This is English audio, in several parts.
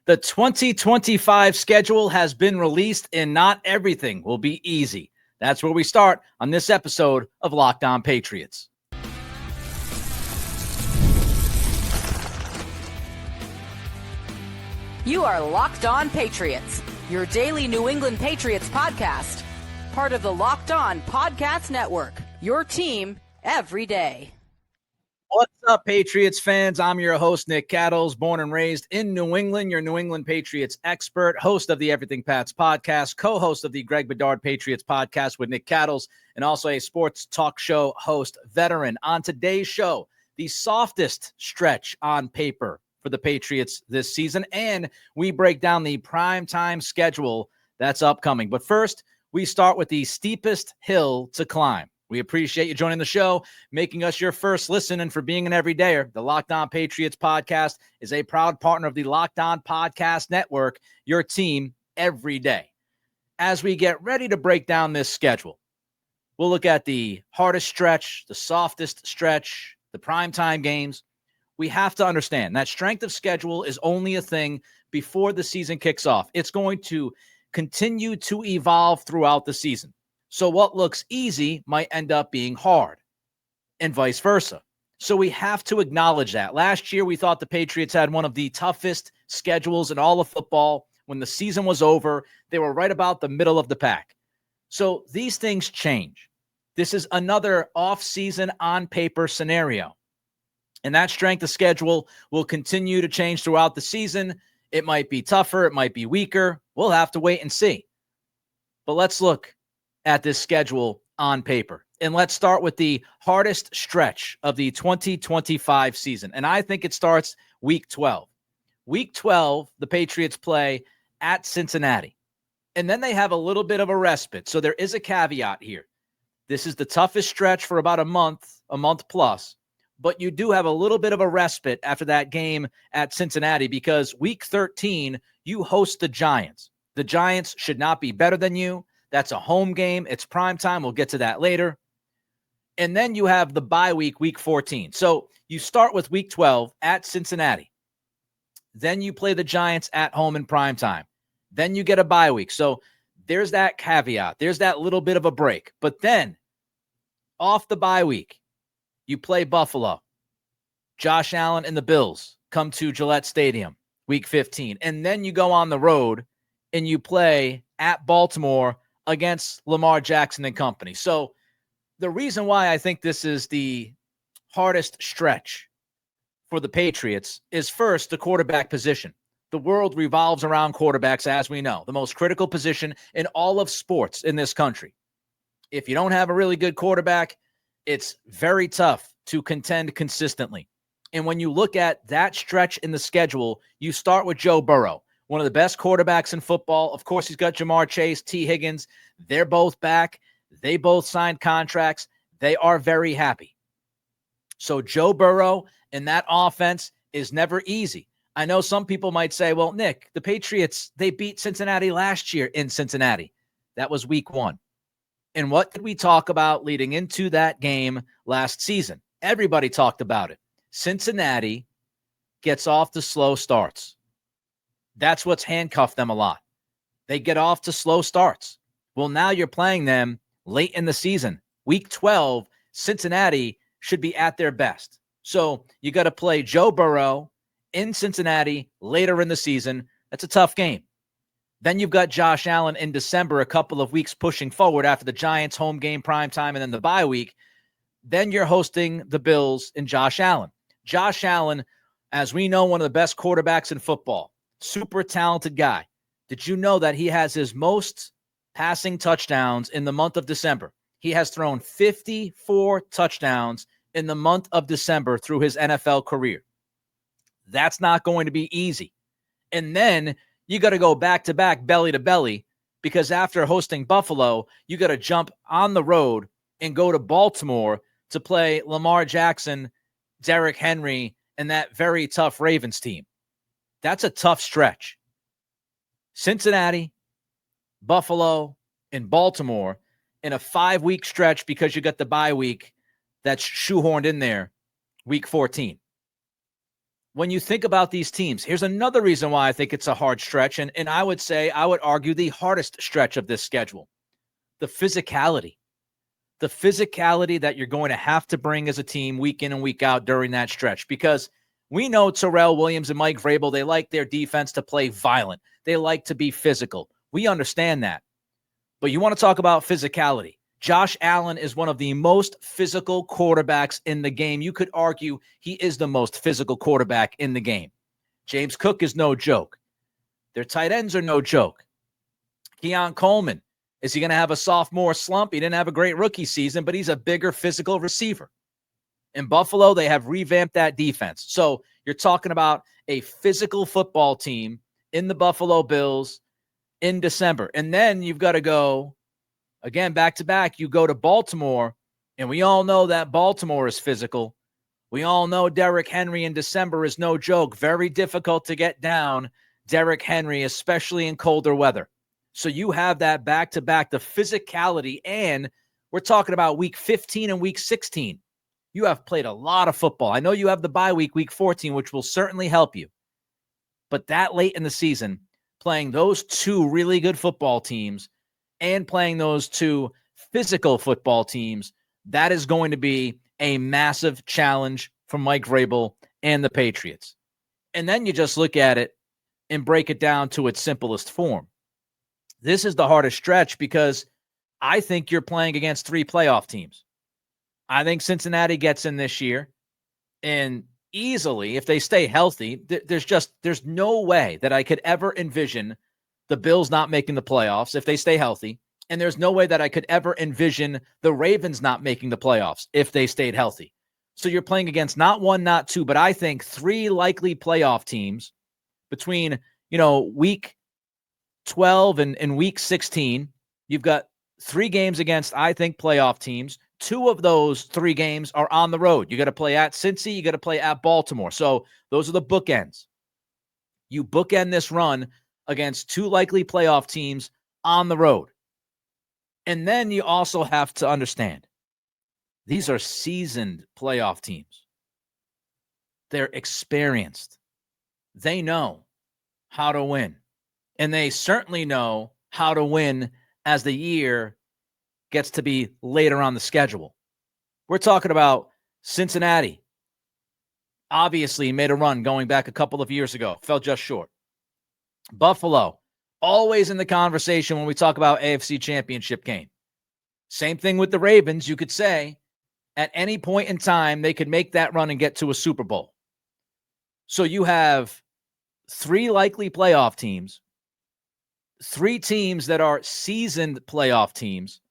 The 2025 schedule has been released, and not everything will be easy. That's where we start on this episode of Locked On Patriots. You are Locked On Patriots, your daily New England Patriots podcast. Part of the Locked On Podcast Network, your team every day. What's up, Patriots fans? I'm your host, Nick Cattles, born and raised in New England, your New England Patriots expert, host of the Everything Pats podcast, co-host of the Greg Bedard Patriots podcast with Nick Cattles, and also a sports talk show host veteran. On today's show, the softest stretch on paper for the Patriots this season, and we break down the primetime schedule that's upcoming. But first, we start with the steepest hill to climb. We appreciate you joining the show, making us your first listen, and for being an everydayer. The Locked On Patriots podcast is a proud partner of the Locked On Podcast Network, your team every day. As we get ready to break down this schedule, we'll look at the hardest stretch, the softest stretch, the primetime games. We have to understand that strength of schedule is only a thing before the season kicks off. It's going to continue to evolve throughout the season. So what looks easy might end up being hard, and vice versa. So we have to acknowledge that. Last year, we thought the Patriots had one of the toughest schedules in all of football. When the season was over, they were right about the middle of the pack. So these things change. This is another off-season on-paper scenario. And that strength of schedule will continue to change throughout the season. It might be tougher. It might be weaker. We'll have to wait and see. But let's look at this schedule on paper. And let's start with the hardest stretch of the 2025 season. And I think it starts week 12. Week 12, the Patriots play at Cincinnati. And then they have a little bit of a respite. So there is a caveat here. This is the toughest stretch for about a month plus. But you do have a little bit of a respite after that game at Cincinnati because week 13, you host the Giants. The Giants should not be better than you. That's a home game. It's prime time. We'll get to that later. And then you have the bye week, week 14. So you start with week 12 at Cincinnati. Then you play the Giants at home in prime time. Then you get a bye week. So there's that caveat. There's that little bit of a break. But then off the bye week, you play Buffalo. Josh Allen and the Bills come to Gillette Stadium, week 15. And then you go on the road and you play at Baltimore against Lamar Jackson and company. So the reason why I think this is the hardest stretch for the Patriots is first the quarterback position. The world revolves around quarterbacks, as we know, the most critical position in all of sports in this country. If you don't have a really good quarterback, it's very tough to contend consistently. And when you look at that stretch in the schedule, you start with Joe Burrow, one of the best quarterbacks in football. Of course, he's got Jamar Chase, T. Higgins. They're both back. They both signed contracts. They are very happy. So Joe Burrow and that offense is never easy. I know some people might say, well, Nick, the Patriots, they beat Cincinnati last year in Cincinnati. That was week 1. And what did we talk about leading into that game last season? Everybody talked about it. Cincinnati gets off to slow starts. That's what's handcuffed them a lot. They get off to slow starts. Well, now you're playing them late in the season. Week 12, Cincinnati should be at their best. So you got to play Joe Burrow in Cincinnati later in the season. That's a tough game. Then you've got Josh Allen in December, a couple of weeks pushing forward after the Giants home game primetime and then the bye week. Then you're hosting the Bills and Josh Allen. Josh Allen, as we know, one of the best quarterbacks in football. Super talented guy. Did you know that he has his most passing touchdowns in the month of December? He has thrown 54 touchdowns in the month of December through his NFL career. That's not going to be easy. And then you got to go back-to-back, belly-to-belly, because after hosting Buffalo, you got to jump on the road and go to Baltimore to play Lamar Jackson, Derrick Henry, and that very tough Ravens team. That's a tough stretch. Cincinnati, Buffalo, and Baltimore in a 5-week stretch because you got the bye week that's shoehorned in there, week 14. when you think about these teams, here's another reason why I think it's a hard stretch. And I would argue the hardest stretch of this schedule, the physicality. The physicality that you're going to have to bring as a team week in and week out during that stretch, because we know Terrell Williams and Mike Vrabel, they like their defense to play violent. They like to be physical. We understand that. But you want to talk about physicality. Josh Allen is one of the most physical quarterbacks in the game. You could argue he is the most physical quarterback in the game. James Cook is no joke. Their tight ends are no joke. Keon Coleman, is he going to have a sophomore slump? He didn't have a great rookie season, but he's a bigger physical receiver. In Buffalo, they have revamped that defense. So you're talking about a physical football team in the Buffalo Bills in December. And then you've got to go, again, back-to-back, you go to Baltimore, and we all know that Baltimore is physical. We all know Derrick Henry in December is no joke. Very difficult to get down Derrick Henry, especially in colder weather. So you have that back-to-back, the physicality, and we're talking about week 15 and week 16. You have played a lot of football. I know you have the bye week, week 14, which will certainly help you. But that late in the season, playing those two really good football teams and playing those two physical football teams, that is going to be a massive challenge for Mike Vrabel and the Patriots. And then you just look at it and break it down to its simplest form. This is the hardest stretch because I think you're playing against three playoff teams. I think Cincinnati gets in this year, and easily, if they stay healthy, there's no way that I could ever envision the Bills not making the playoffs if they stay healthy, and there's no way that I could ever envision the Ravens not making the playoffs if they stayed healthy. So you're playing against not one, not two, but I think three likely playoff teams between, week 12 and week 16. You've got three games against, I think, playoff teams. Two of those three games are on the road. You got to play at Cincy. You got to play at Baltimore. So those are the bookends. You bookend this run against two likely playoff teams on the road. And then you also have to understand, these are seasoned playoff teams. They're experienced. They know how to win. And they certainly know how to win as the year gets to be later on the schedule. We're talking about Cincinnati. Obviously made a run going back a couple of years ago. Fell just short. Buffalo, always in the conversation when we talk about AFC Championship game. Same thing with the Ravens. You could say at any point in time, they could make that run and get to a Super Bowl. So you have three likely playoff teams, three teams that are seasoned playoff teams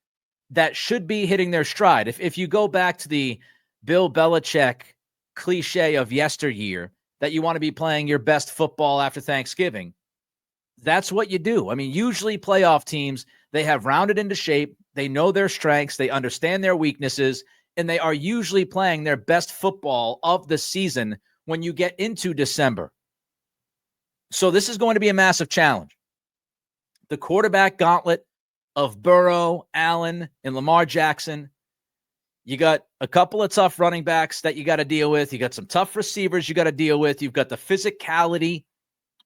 that should be hitting their stride. If you go back to the Bill Belichick cliche of yesteryear, that you want to be playing your best football after Thanksgiving, that's what you do. I mean, usually playoff teams, they have rounded into shape. They know their strengths. They understand their weaknesses, and they are usually playing their best football of the season when you get into December. So this is going to be a massive challenge. The quarterback gauntlet of Burrow, Allen, and Lamar Jackson. You got a couple of tough running backs that you got to deal with. You got some tough receivers you got to deal with. You've got the physicality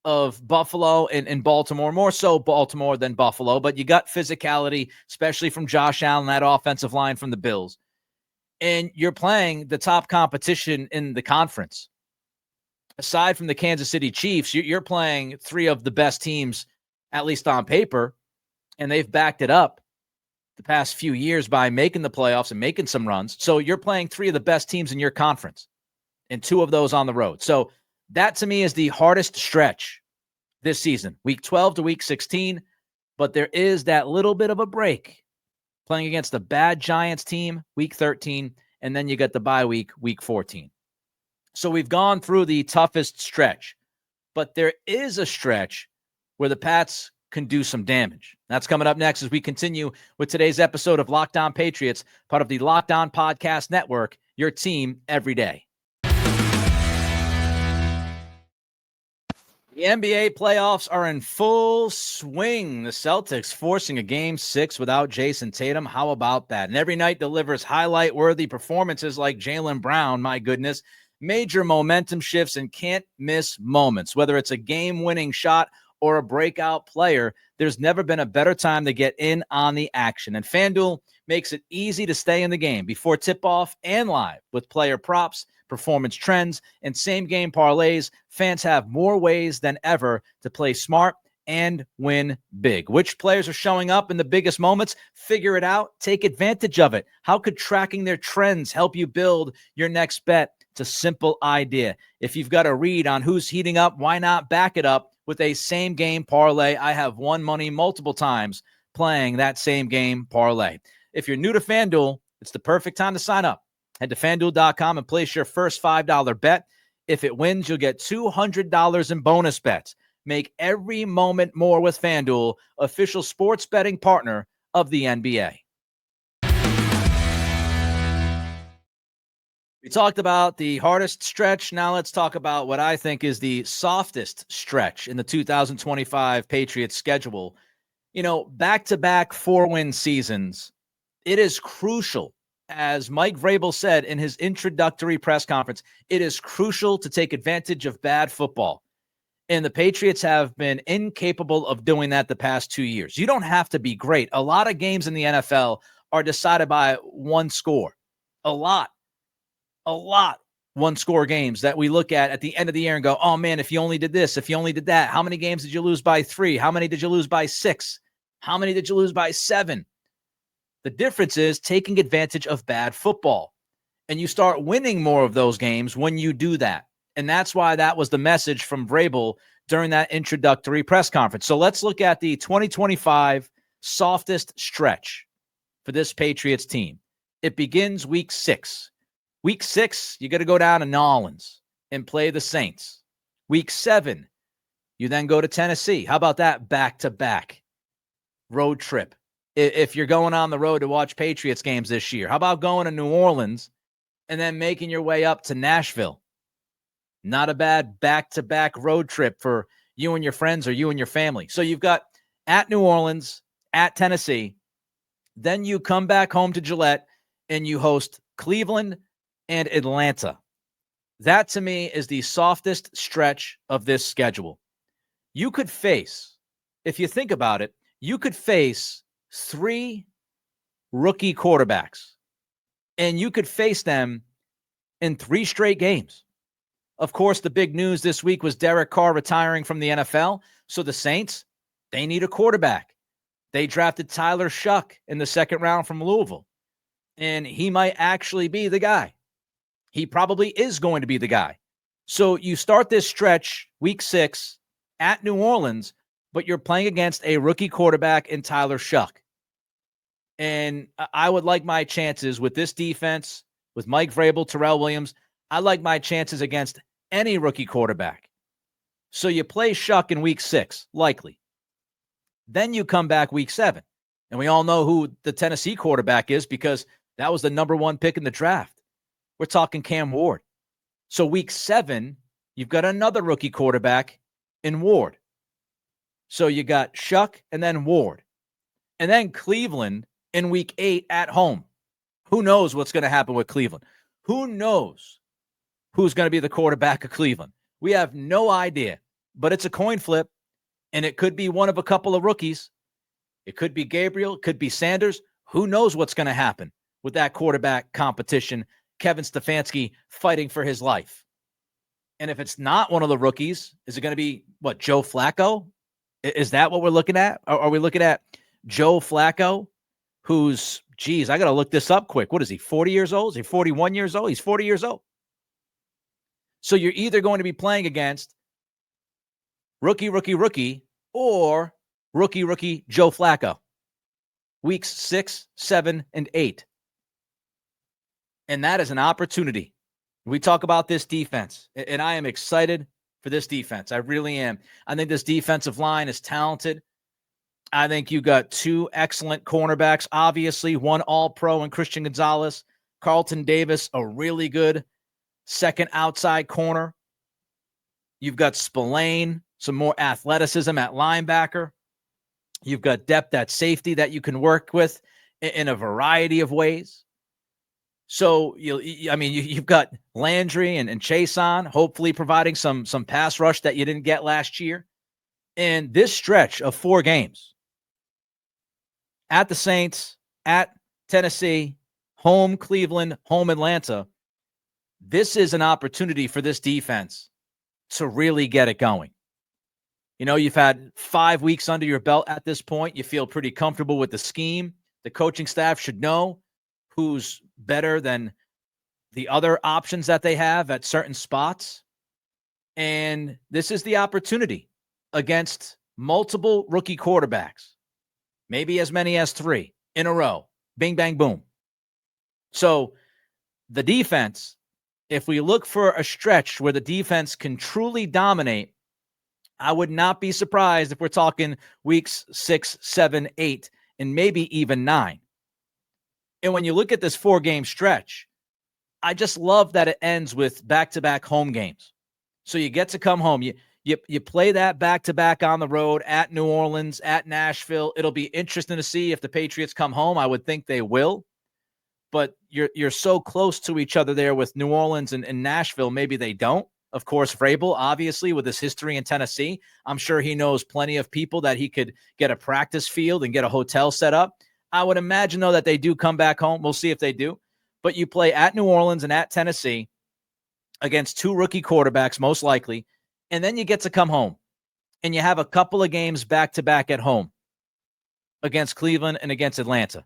of Buffalo and Baltimore, more so Baltimore than Buffalo, but you got physicality, especially from Josh Allen, that offensive line from the Bills. And you're playing the top competition in the conference. Aside from the Kansas City Chiefs, you're playing three of the best teams, at least on paper, and they've backed it up the past few years by making the playoffs and making some runs. So you're playing three of the best teams in your conference, and two of those on the road. So that, to me, is the hardest stretch this season, week 12 to week 16. But there is that little bit of a break playing against a bad Giants team, week 13, and then you got the bye week, week 14. So we've gone through the toughest stretch, but there is a stretch where the Pats can do some damage. That's coming up next as we continue with today's episode of Locked On Patriots, part of the Locked On Podcast Network, your team every day. The NBA playoffs are in full swing. The Celtics forcing a Game 6 without Jason Tatum. How about that? And every night delivers highlight-worthy performances like Jaylen Brown, my goodness, major momentum shifts, and can't miss moments. Whether it's a game-winning shot or a breakout player, there's never been a better time to get in on the action. And FanDuel makes it easy to stay in the game before tip-off and live with player props, performance trends, and same-game parlays. Fans have more ways than ever to play smart and win big. Which players are showing up in the biggest moments? Figure it out. Take advantage of it. How could tracking their trends help you build your next bet? It's a simple idea. If you've got a read on who's heating up, why not back it up with a same-game parlay? I have won money multiple times playing that same-game parlay. If you're new to FanDuel, it's the perfect time to sign up. Head to FanDuel.com and place your first $5 bet. If it wins, you'll get $200 in bonus bets. Make every moment more with FanDuel, official sports betting partner of the NBA. We talked about the hardest stretch. Now let's talk about what I think is the softest stretch in the 2025 Patriots schedule. You know, back-to-back 4-win seasons. It is crucial, as Mike Vrabel said in his introductory press conference, it is crucial to take advantage of bad football. And the Patriots have been incapable of doing that the past 2 years. You don't have to be great. A lot of games in the NFL are decided by one score. A lot one-score games that we look at the end of the year and go, oh, man, if you only did this, if you only did that, how many games did you lose by 3? How many did you lose by 6? How many did you lose by 7? The difference is taking advantage of bad football. And you start winning more of those games when you do that. And that's why that was the message from Vrabel during that introductory press conference. So let's look at the 2025 softest stretch for this Patriots team. It begins week 6. Week 6, you got to go down to New Orleans and play the Saints. Week 7, you then go to Tennessee. How about that back-to-back road trip? If you're going on the road to watch Patriots games this year, how about going to New Orleans and then making your way up to Nashville? Not a bad back-to-back road trip for you and your friends or you and your family. So you've got at New Orleans, at Tennessee, then you come back home to Gillette and you host Cleveland and Atlanta. That, to me, is the softest stretch of this schedule. You could face, if you think about it, you could face 3 rookie quarterbacks, and you could face them in 3 straight games. Of course, the big news this week was Derek Carr retiring from the NFL. So the Saints, they need a quarterback. They drafted Tyler Shuck in the 2nd round from Louisville, and he might actually be the guy. He probably is going to be the guy. So you start this stretch, week 6, at New Orleans, but you're playing against a rookie quarterback in Tyler Shuck. And I would like my chances with this defense, with Mike Vrabel, Terrell Williams. I like my chances against any rookie quarterback. So you play Shuck in week 6, likely. Then you come back week 7. And we all know who the Tennessee quarterback is because that was the number 1 pick in the draft. We're talking Cam Ward. So week 7, you've got another rookie quarterback in Ward. So you got Shuck and then Ward. And then Cleveland in week 8 at home. Who knows what's going to happen with Cleveland? Who knows who's going to be the quarterback of Cleveland? We have no idea, but it's a coin flip, and it could be one of a couple of rookies. It could be Gabriel, it could be Sanders. Who knows what's going to happen with that quarterback competition? Kevin Stefanski fighting for his life. And if it's not one of the rookies, is it going to be, what, Joe Flacco? Is that what we're looking at? Are we looking at Joe Flacco, who's, geez, I got to look this up quick. What is he, 40 years old? Is he 41 years old? He's 40 years old. So you're either going to be playing against rookie, or rookie Joe Flacco. Weeks 6, 7, and 8. And that is an opportunity. We talk about this defense, and I am excited for this defense. I really am. I think this defensive line is talented. I think you got 2 excellent cornerbacks, obviously, 1 all-pro in Christian Gonzalez. Carlton Davis, a really good second outside corner. You've got Spillane, some more athleticism at linebacker. You've got depth at safety that you can work with in a variety of ways. So you've got Landry and Chase on, hopefully providing some pass rush that you didn't get last year. And this stretch of 4 games at the Saints, at Tennessee, home Cleveland, home Atlanta, this is an opportunity for this defense to really get it going. You've had 5 weeks under your belt at this point. You feel pretty comfortable with the scheme. The coaching staff should know who's better than the other options that they have at certain spots. And this is the opportunity against multiple rookie quarterbacks, maybe as many as 3 in a row. Bing, bang, boom. So the defense, if we look for a stretch where the defense can truly dominate, I would not be surprised if we're talking weeks 6, 7, 8, and maybe even 9. And when you look at this 4-game stretch, I just love that it ends with back-to-back home games. So you get to come home. You play that back-to-back on the road at New Orleans, at Nashville. It'll be interesting to see if the Patriots come home. I would think they will. But you're so close to each other there with New Orleans and Nashville. Maybe they don't. Of course, Vrabel, obviously, with his history in Tennessee, I'm sure he knows plenty of people that he could get a practice field and get a hotel set up. I would imagine, though, that they do come back home. We'll see if they do. But you play at New Orleans and at Tennessee against 2 rookie quarterbacks, most likely, and then you get to come home. And you have a couple of games back-to-back at home against Cleveland and against Atlanta.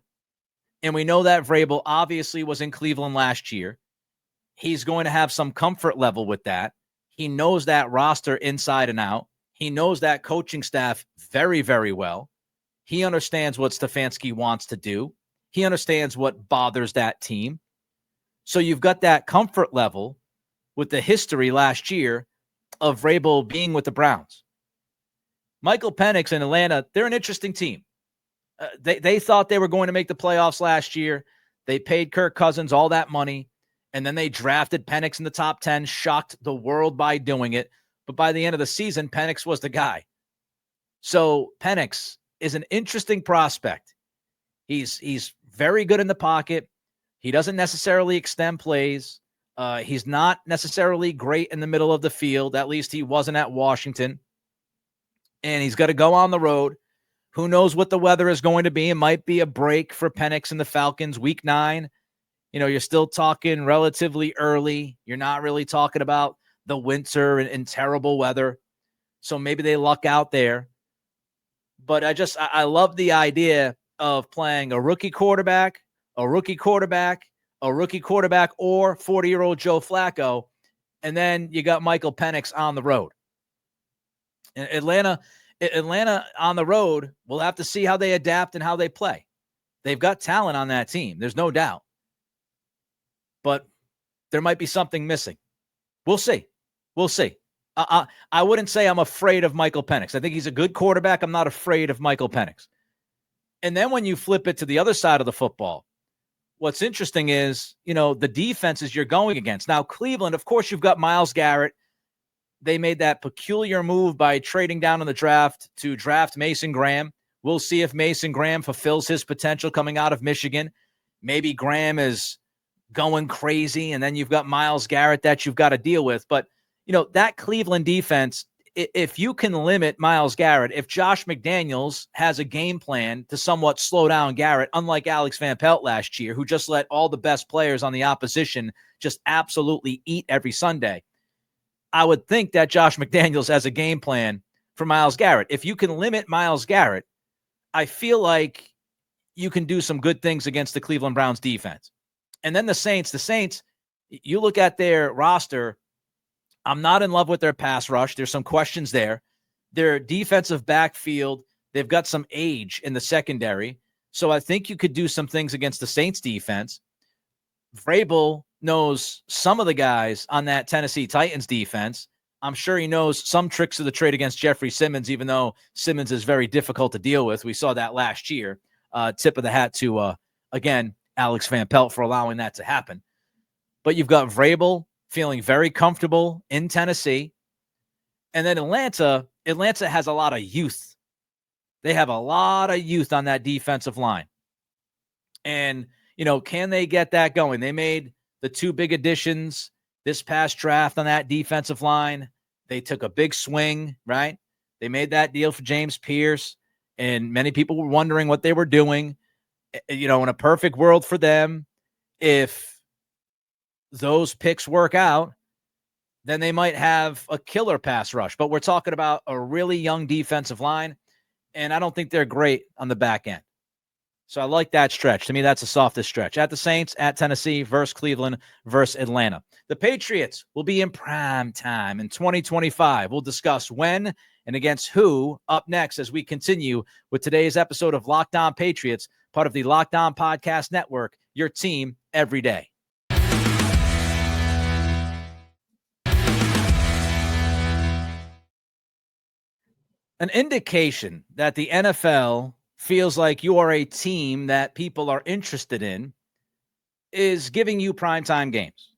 And we know that Vrabel obviously was in Cleveland last year. He's going to have some comfort level with that. He knows that roster inside and out. He knows that coaching staff very, very well. He understands what Stefanski wants to do. He understands what bothers that team. So you've got that comfort level with the history last year of Vrabel being with the Browns. Michael Penix in Atlanta, they're an interesting team. They thought they were going to make the playoffs last year. They paid Kirk Cousins all that money, and then they drafted Penix in the top 10, shocked the world by doing it. But by the end of the season, Penix was the guy. So Penix is an interesting prospect. He's very good in the pocket. He doesn't necessarily extend plays. He's not necessarily great in the middle of the field. At least he wasn't at Washington. And he's got to go on the road. Who knows what the weather is going to be? It might be a break for Penix and the Falcons. Week 9, you're still talking relatively early. You're not really talking about the winter and terrible weather. So maybe they luck out there. But I love the idea of playing a rookie quarterback, or 40-year-old Joe Flacco, and then you got Michael Penix on the road. And Atlanta on the road, we'll have to see how they adapt and how they play. They've got talent on that team. There's no doubt. But there might be something missing. We'll see. I wouldn't say I'm afraid of Michael Penix. I think he's a good quarterback. I'm not afraid of Michael Penix. And then when you flip it to the other side of the football, what's interesting is, the defenses you're going against. Now, Cleveland, of course, you've got Myles Garrett. They made that peculiar move by trading down in the draft to draft Mason Graham. We'll see if Mason Graham fulfills his potential coming out of Michigan. Maybe Graham is going crazy, and then you've got Myles Garrett that you've got to deal with. But, that Cleveland defense, if you can limit Myles Garrett, if Josh McDaniels has a game plan to somewhat slow down Garrett, unlike Alex Van Pelt last year, who just let all the best players on the opposition just absolutely eat every Sunday, I would think that Josh McDaniels has a game plan for Myles Garrett. If you can limit Myles Garrett, I feel like you can do some good things against the Cleveland Browns defense. And then the Saints, you look at their roster, I'm not in love with their pass rush. There's some questions there. Their defensive backfield, they've got some age in the secondary. So I think you could do some things against the Saints defense. Vrabel knows some of the guys on that Tennessee Titans defense. I'm sure he knows some tricks of the trade against Jeffrey Simmons, even though Simmons is very difficult to deal with. We saw that last year. Tip of the hat to, again, Alex Van Pelt for allowing that to happen. But you've got Vrabel feeling very comfortable in Tennessee. And then Atlanta has a lot of youth. They have a lot of youth on that defensive line. And, can they get that going? They made the two big additions this past draft on that defensive line. They took a big swing, right? They made that deal for James Pierce, and many people were wondering what they were doing. In a perfect world for them, if those picks work out, then they might have a killer pass rush. But we're talking about a really young defensive line, and I don't think they're great on the back end. So I like that stretch. To me, that's the softest stretch. At the Saints, at Tennessee, versus Cleveland, versus Atlanta. The Patriots will be in prime time in 2025. We'll discuss when and against who up next as we continue with today's episode of Locked On Patriots, part of the Locked On Podcast Network, your team every day. An indication that the NFL feels like you are a team that people are interested in is giving you primetime games.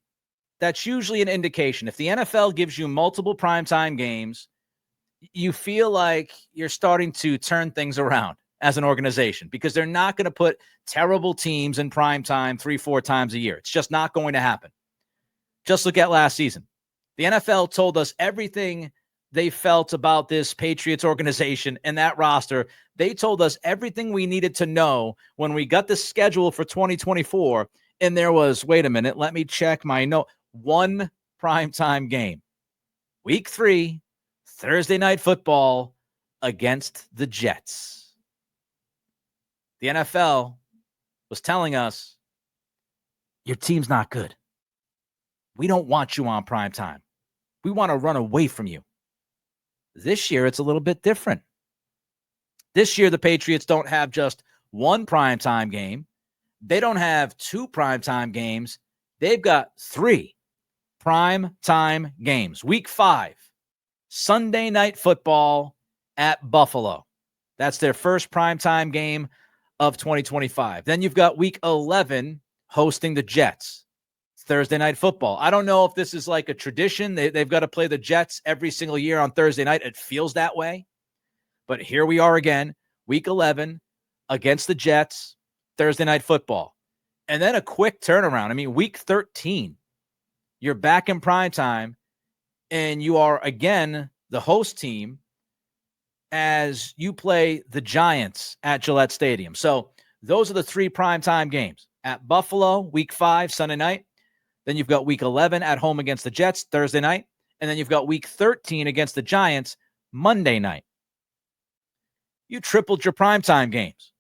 That's usually an indication. If the NFL gives you multiple primetime games, you feel like you're starting to turn things around as an organization because they're not going to put terrible teams in primetime 3-4 times a year. It's just not going to happen. Just look at last season. The NFL told us everything they felt about this Patriots organization and that roster. They told us everything we needed to know when we got the schedule for 2024. And there was, wait a minute, let me check my note. One primetime game. Week 3, Thursday Night Football against the Jets. The NFL was telling us, your team's not good. We don't want you on primetime. We want to run away from you. This year, it's a little bit different. This year, the Patriots don't have just one primetime game. They don't have 2 primetime games. They've got 3 primetime games. Week 5, Sunday Night Football at Buffalo. That's their first primetime game of 2025. Then you've got Week 11 hosting the Jets. Thursday Night Football. I don't know if this is like a tradition. They've got to play the Jets every single year on Thursday night. It feels that way. But here we are again, Week 11 against the Jets, Thursday Night Football. And then a quick turnaround. I mean, Week 13, you're back in primetime, and you are, again, the host team as you play the Giants at Gillette Stadium. So those are the 3 primetime games. At Buffalo, Week 5, Sunday night. Then you've got Week 11 at home against the Jets, Thursday night. And then you've got Week 13 against the Giants, Monday night. You tripled your primetime games.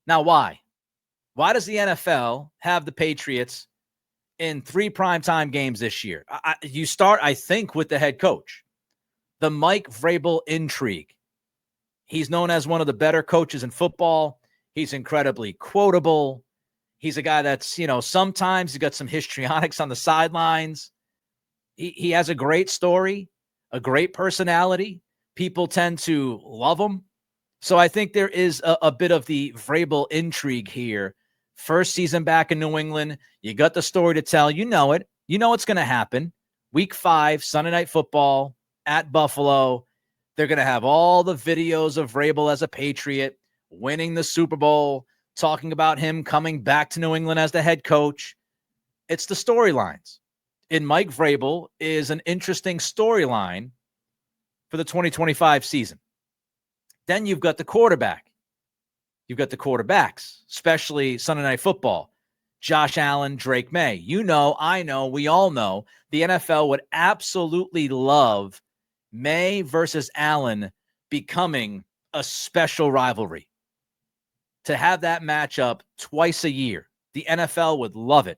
Now, why? Why does the NFL have the Patriots in 3 primetime games this year? You start, I think, with the head coach. The Mike Vrabel intrigue. He's known as one of the better coaches in football. He's incredibly quotable. He's a guy that's, sometimes he's got some histrionics on the sidelines. He has a great story, a great personality. People tend to love him. So I think there is a bit of the Vrabel intrigue here. First season back in New England. You got the story to tell. You know it. You know what's going to happen. Week 5, Sunday Night Football at Buffalo. They're going to have all the videos of Vrabel as a Patriot, winning the Super Bowl, talking about him coming back to New England as the head coach. It's the storylines. And Mike Vrabel is an interesting storyline for the 2025 season. Then you've got the quarterback. You've got the quarterbacks, especially Sunday Night Football. Josh Allen, Drake May. I know, we all know the NFL would absolutely love May versus Allen becoming a special rivalry. To have that matchup twice a year, the NFL would love it.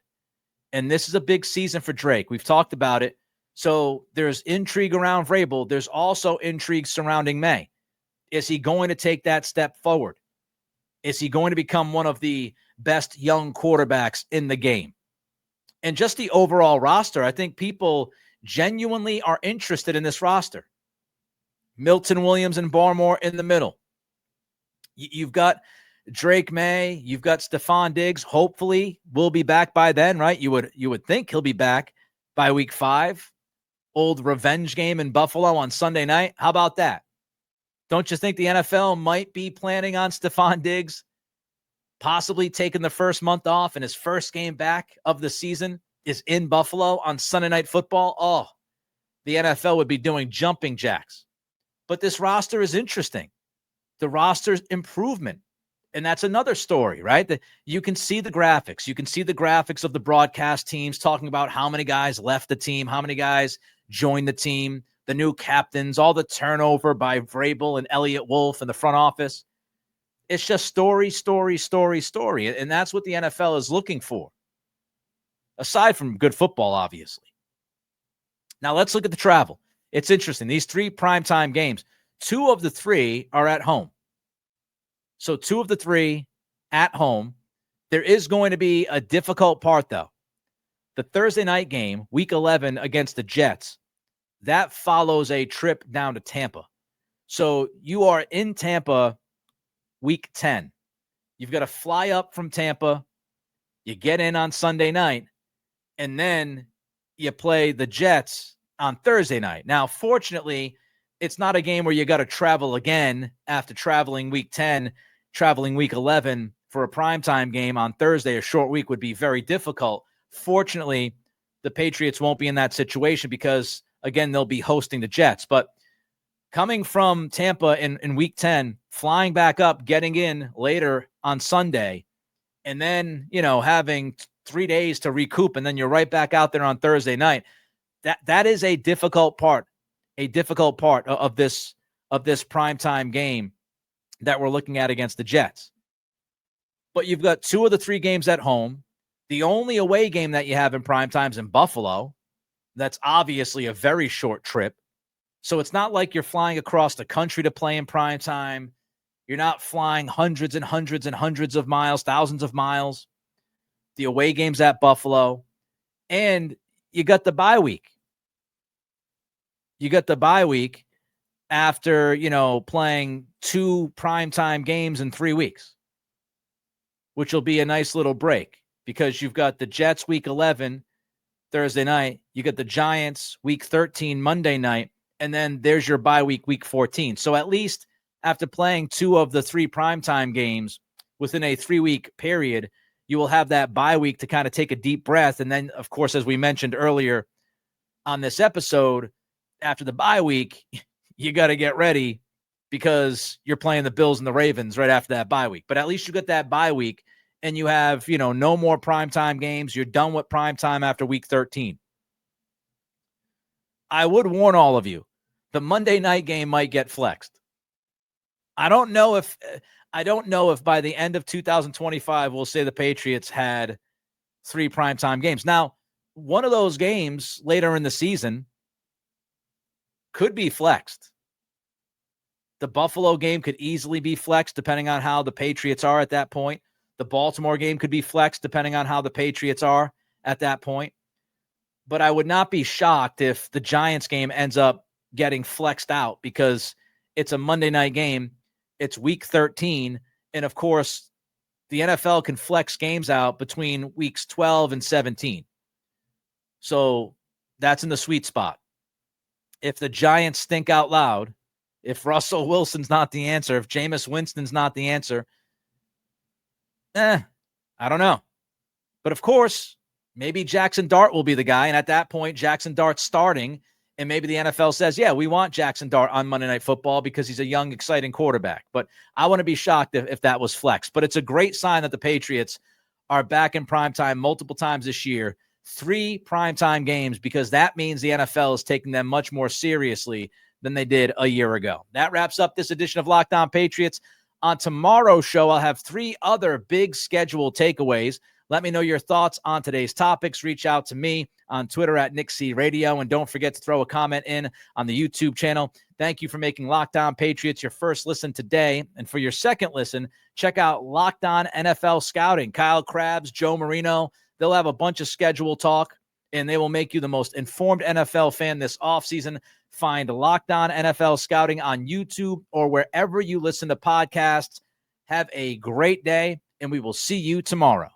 And this is a big season for Drake. We've talked about it. So there's intrigue around Vrabel. There's also intrigue surrounding May. Is he going to take that step forward? Is he going to become one of the best young quarterbacks in the game? And just the overall roster, I think people genuinely are interested in this roster. Milton Williams and Barmore in the middle. You've got Drake May, you've got Stephon Diggs. Hopefully, will be back by then, right? You would think he'll be back by Week 5. Old revenge game in Buffalo on Sunday night. How about that? Don't you think the NFL might be planning on Stephon Diggs possibly taking the first month off, and his first game back of the season is in Buffalo on Sunday Night Football, oh, the NFL would be doing jumping jacks. But this roster is interesting. The roster's improvement. And that's another story, right? That you can see the graphics. You can see the graphics of the broadcast teams talking about how many guys left the team, how many guys joined the team, the new captains, all the turnover by Vrabel and Elliott Wolf in the front office. It's just story, story, story, story. And that's what the NFL is looking for, aside from good football, obviously. Now, let's look at the travel. It's interesting. These 3 primetime games, 2 of the 3 are at home. So 2 of the 3 at home. There is going to be a difficult part, though. The Thursday night game, Week 11 against the Jets, that follows a trip down to Tampa. So you are in Tampa Week 10. You've got to fly up from Tampa. You get in on Sunday night, and then you play the Jets on Thursday night. Now, fortunately, it's not a game where you got to travel again after traveling Week 10, traveling Week 11 for a primetime game on Thursday. A short week would be very difficult. Fortunately, the Patriots won't be in that situation because, again, they'll be hosting the Jets. But coming from Tampa in Week 10, flying back up, getting in later on Sunday, and then, having 3 days to recoup, and then you're right back out there on Thursday night. That is a difficult part of this primetime game that we're looking at against the Jets. But you've got 2 of the 3 games at home. The only away game that you have in primetime is in Buffalo. That's obviously a very short trip. So it's not like you're flying across the country to play in primetime. You're not flying hundreds and hundreds and hundreds of miles, thousands of miles. The away game's at Buffalo. And you got the bye week. You got the bye week after, playing 2 primetime games in 3 weeks, which will be a nice little break because you've got the Jets Week 11 Thursday night. You got the Giants Week 13 Monday night, and then there's your bye week, Week 14. So at least after playing 2 of the 3 primetime games within a 3-week period, you will have that bye week to kind of take a deep breath. And then, of course, as we mentioned earlier on this episode, after the bye week, you got to get ready because you're playing the Bills and the Ravens right after that bye week. But at least you got that bye week and you have, no more primetime games. You're done with primetime after Week 13. I would warn all of you, the Monday night game might get flexed. I don't know if by the end of 2025, we'll say the Patriots had 3 primetime games. Now, one of those games later in the season could be flexed. The Buffalo game could easily be flexed depending on how the Patriots are at that point. The Baltimore game could be flexed depending on how the Patriots are at that point. But I would not be shocked if the Giants game ends up getting flexed out because it's a Monday night game. It's Week 13. And, of course, the NFL can flex games out between Weeks 12 and 17. So that's in the sweet spot. If the Giants stink out loud, if Russell Wilson's not the answer, if Jameis Winston's not the answer, I don't know. But, of course, maybe Jackson Dart will be the guy. And at that point, Jackson Dart's starting. And maybe the NFL says, yeah, we want Jackson Dart on Monday Night Football because he's a young, exciting quarterback. But I want to be shocked if that was flexed. But it's a great sign that the Patriots are back in primetime multiple times this year. 3 primetime games because that means the NFL is taking them much more seriously than they did a year ago. That wraps up this edition of Locked On Patriots. On tomorrow's show, I'll have 3 other big schedule takeaways. Let me know your thoughts on today's topics. Reach out to me on Twitter at Nick C Radio. And don't forget to throw a comment in on the YouTube channel. Thank you for making Locked On Patriots your first listen today. And for your second listen, check out Locked On NFL Scouting. Kyle Krabs, Joe Marino, they'll have a bunch of schedule talk, and they will make you the most informed NFL fan this offseason. Find Locked On NFL Scouting on YouTube or wherever you listen to podcasts. Have a great day, and we will see you tomorrow.